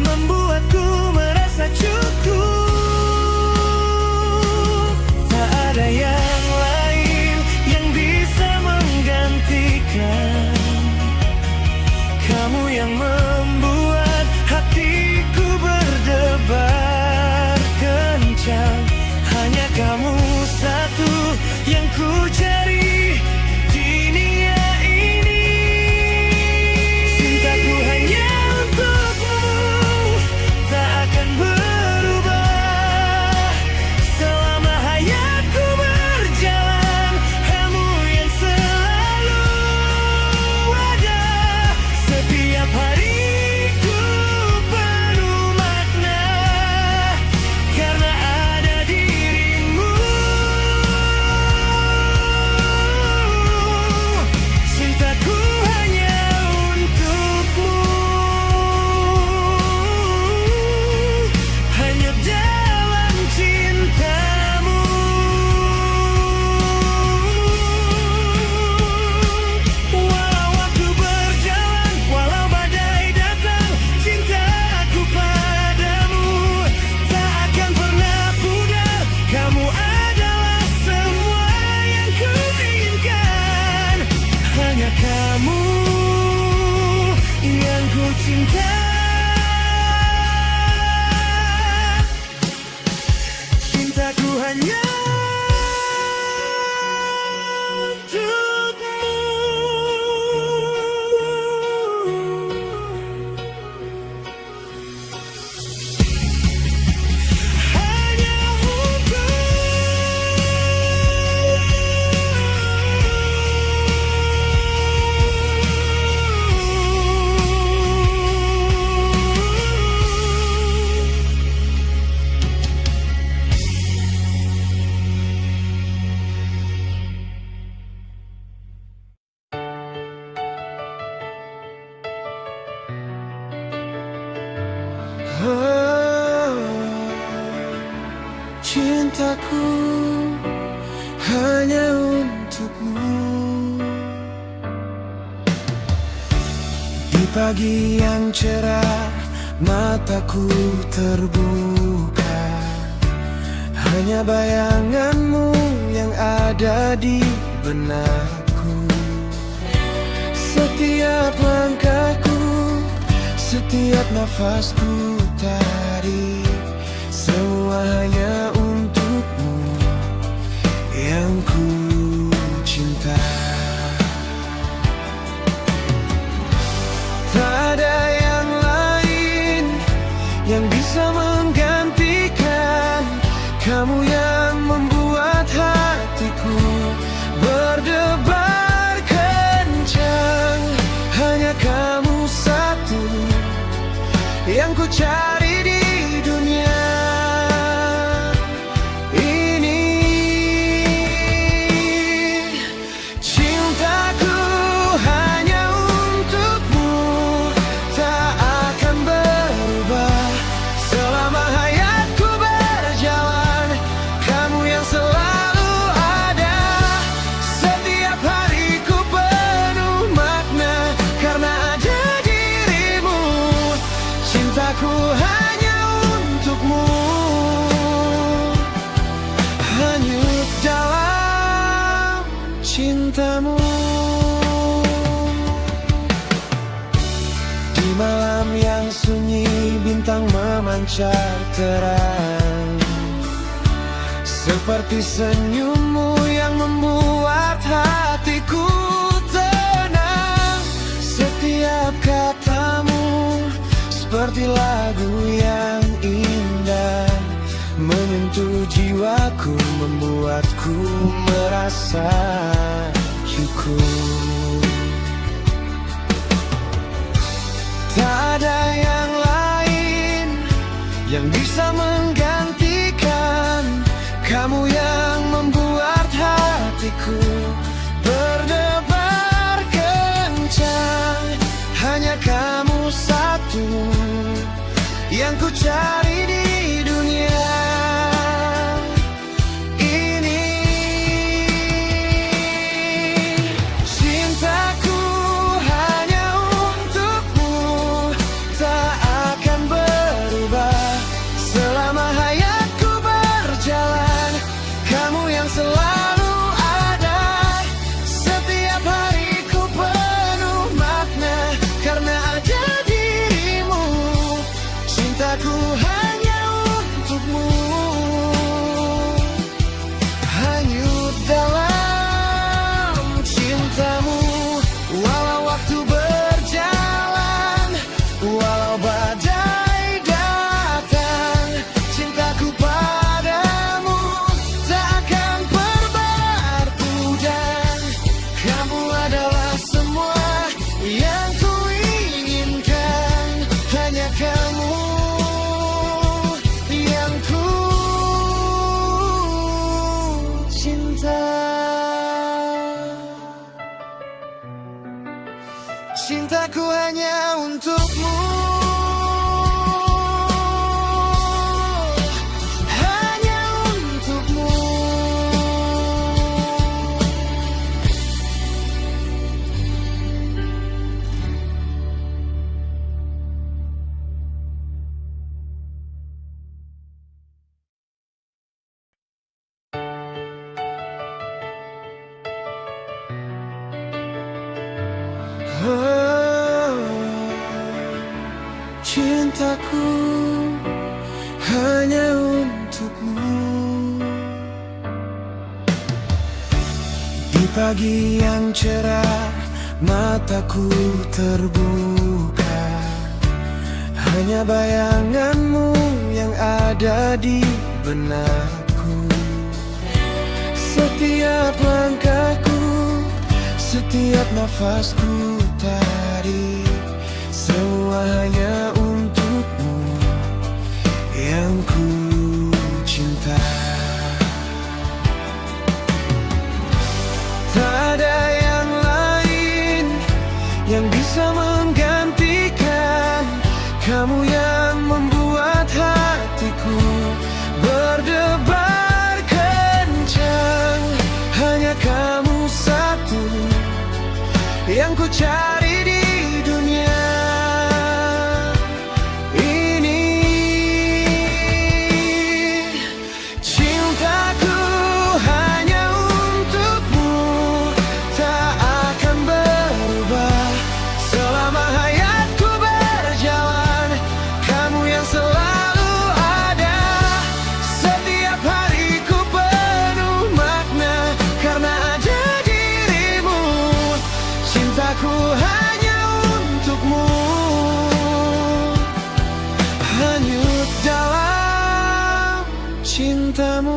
membuatku merasa cukup. Tak ada yang lain yang bisa menggantikan kamu, yang membuat hatiku berdebar kencang. Hanya kamu saja Cintaku hanya untukmu. Di pagi yang cerah, mataku terbuka. Hanya bayanganmu yang ada di benakku. Setiap langkahku, setiap nafasku tarik, semua hanya untukmu yang ku cinta. Tak ada yang lain yang bisa menggantikan kamu, yang membuat hatiku berdebar kencang. Hanya kamu satu yang ku cari di dunia ini. Cintaku hanya untukmu, tak akan berubah selama hayatku berjalan. Kamu yang selalu ada, setiap hariku penuh makna karena ada dirimu. Cintaku hanya untukmu, hanyut dalam cintamu. Di malam yang sunyi, bintang memancar terang, seperti senyummu yang membuat hatiku tenang. Setiap katamu seperti lagu yang indah, menyentuh jiwaku, membuatku merasa cukup. Tak ada yang lain yang bisa menggantikan kamu, yang membuat hatiku berdebar kencang. Hanya kamu satu yang ku cari di dunia ini. Cintaku hanya untukmu, tak akan berubah selama hayatku berjalan. Kamu yang selalu ada, setiap hariku penuh makna karena ada dirimu. Cintaku hanya untukmu, hanyut dalam cintamu. Walau waktu berjalan, walau badai datang, cintaku padamu tak akan pernah pudar. Kamu adalah semua yang ku inginkan, hanya kamu yang ku cinta. Cintaku hanya untukmu, hanya untukmu. Oh, cintaku hanya untukmu. Di pagi yang cerah, mataku terbuka. Hanya bayanganmu yang ada di benakku. Setiap langkahku, setiap nafasku tarik, semua hanya untukmu yang ku cinta. Tak ada yang lain yang bisa menggantikan kamu, yang membuat hatiku berdebar yang ku cari di dunia ini. Cintaku hanya untukmu, tak akan berubah selama hayatku berjalan. Kamu yang selalu ada, setiap hariku penuh makna karena ada dirimu. Cintaku hanya untukmu, hanyut dalam cintamu.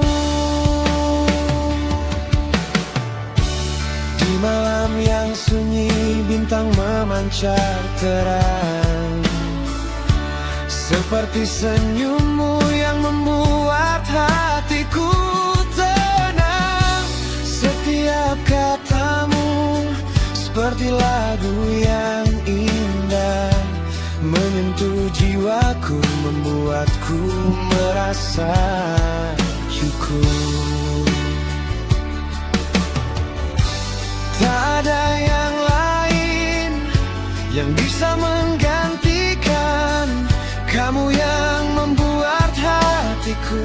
Di malam yang sunyi bintang memancar terang, seperti senyummu yang membuat hatiku tenang. Setiap katamu seperti lagu yang indah, menyentuh jiwaku, membuatku merasa syukur. Tak ada yang lain yang bisa menggantikan kamu yang membuat hatiku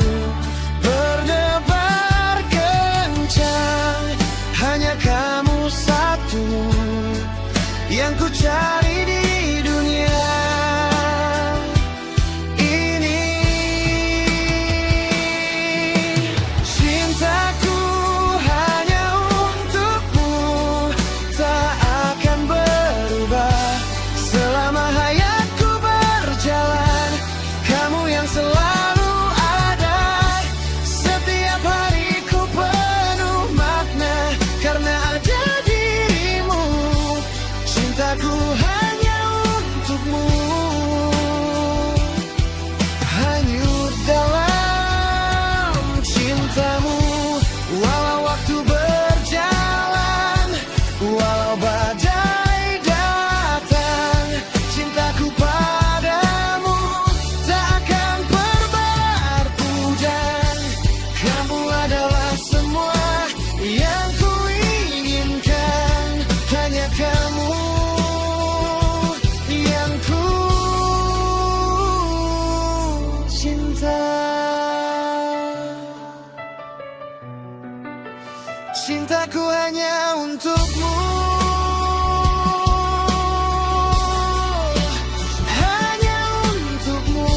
berdebar kencang. Hanya kamu satu yang ku cari di dunia ini. Cintaku hanya untukmu, tak akan berubah selama hayatku berjalan. Kamu yang selalu ada, setiap hariku penuh makna karena ada dirimu. Cintaku hanya untukmu, hanyut dalam cintamu. Walau waktu berjalan, walau badai datang, cintaku padamu tak akan berpudar. Kamu adalah semua yang ku inginkan, hanya kamu yang ku cinta. Cintaku hanya untukmu, hanya untukmu.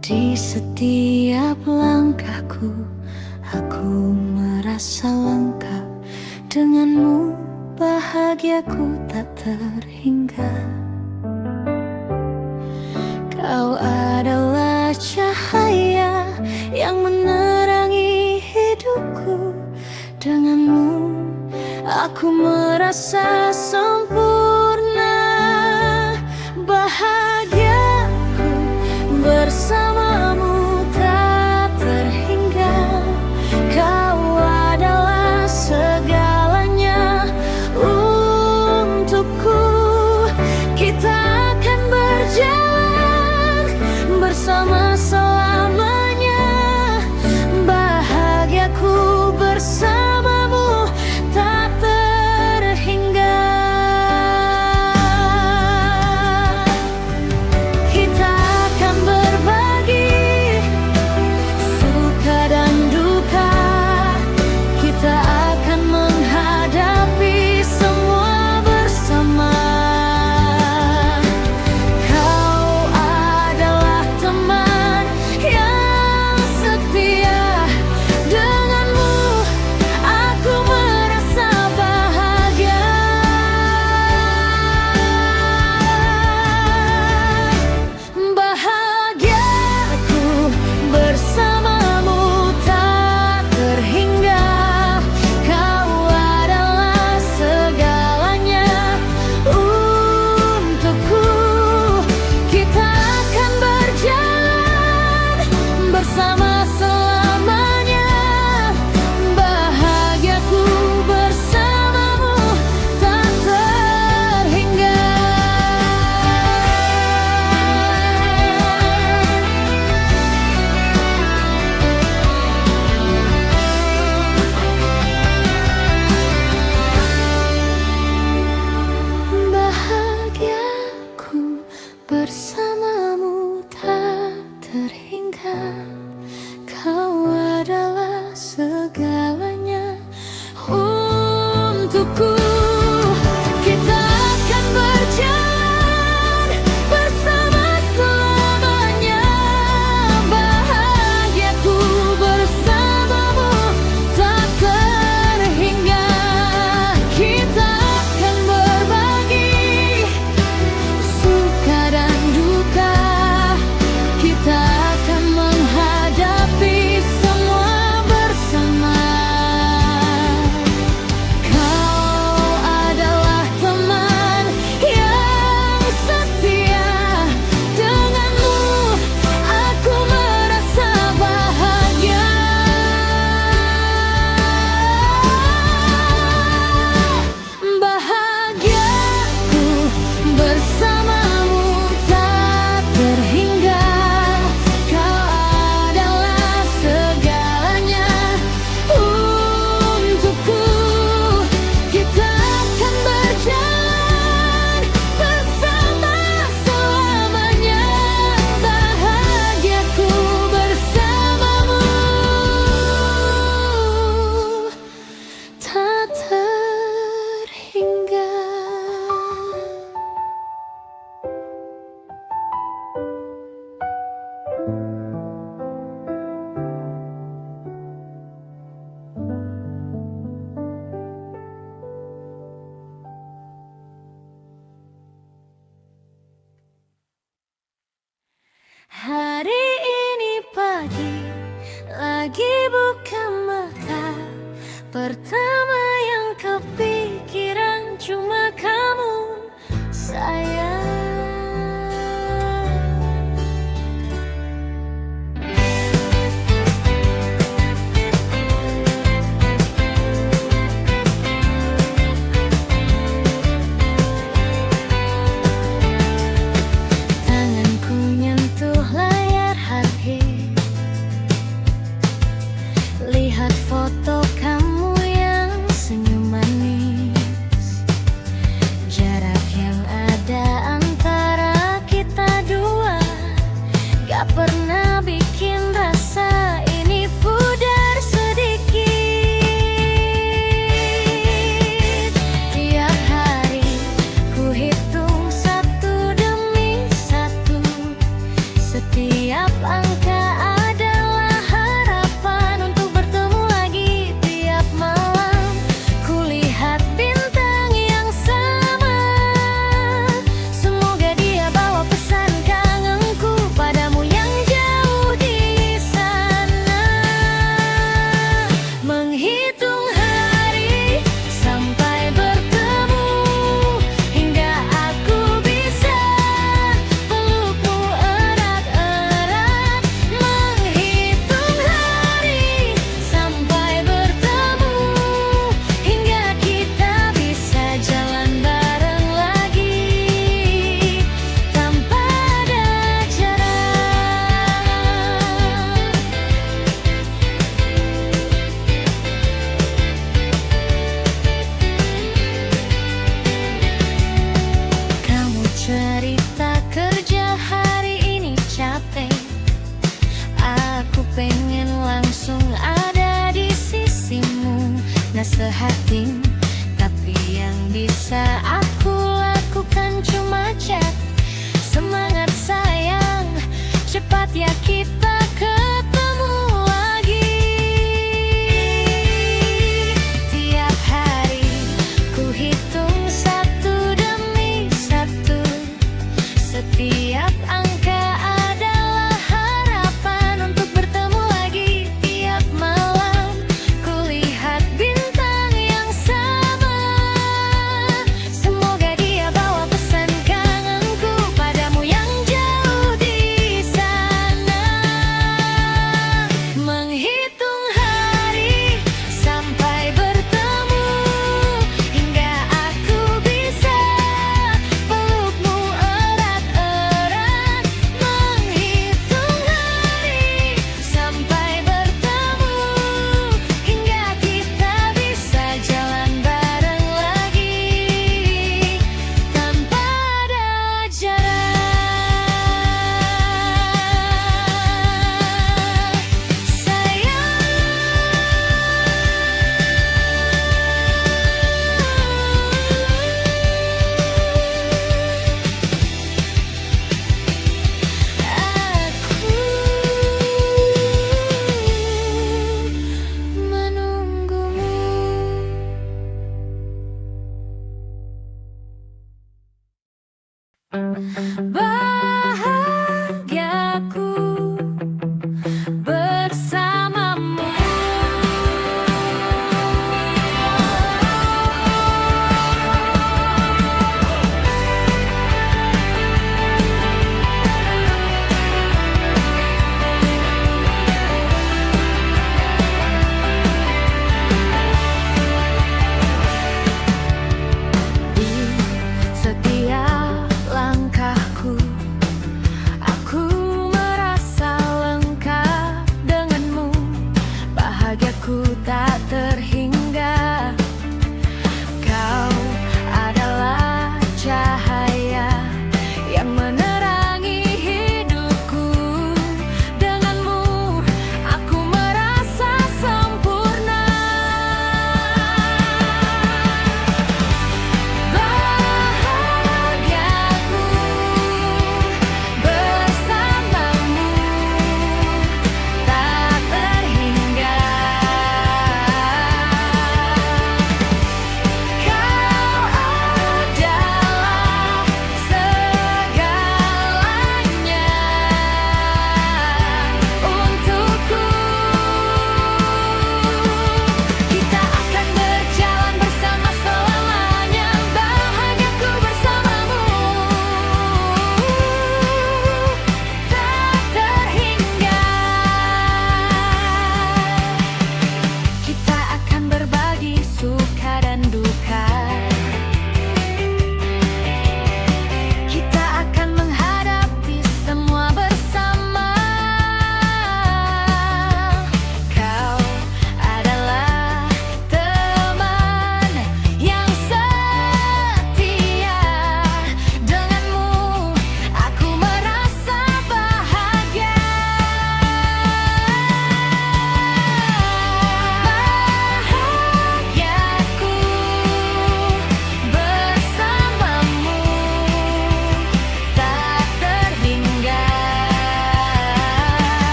Di setiap langkahku, aku merasa lengkap. Denganmu bahagiaku tak terhingga. Kau adalah cahaya yang menerangi hidupku. Denganmu aku merasa sempurna. Bahagiaku bersamamu tak terhingga. Kau adalah segalanya untukku. Kita akan berjalan bersama selamanya. Bahagiaku bersamamu tak terhingga. Pertama yang kepikiran cuma kamu, sayang. Tanganku nyentuh layar HP, lihat foto kamu yang senyum manis. Jarak yang ada antara kita dua gak pernah bikin rasa ini pudar sedikit. Tiap hari ku hitung satu demi satu, setiap angka adalah harapan untuk bertemu lagi. Tiap malam kulihat bintang yang sama, semoga dia bawa pesan kangenku padamu yang jauh di sana. Menghitung hari sampai bertemu, hingga aku bisa pelukmu erat-erat. Menghitung hari sampai bertemu, hingga kita bisa jalan bareng lagi tanpa ada jarak. Kamu cerita kerja hari ini capek, aku pengen langsung ada di sisimu, nasehatin. Tapi yang bisa aku lakukan cuma chat, semangat sayang, cepat ya kita ketemu lagi. Tiap hari ku hitung satu demi satu, setiap angka adalah harapan untuk bertemu lagi. Tiap malam kulihat bintang yang sama, semoga dia bawa pesan kangenku padamu yang jauh di sana. Menghitung hari sampai bertemu, hingga aku bisa pelukmu erat-erat. Menghitung hari sampai bertemu, hingga kita bisa jalan bareng lagi tanpa ada jarak. Aku menunggumu.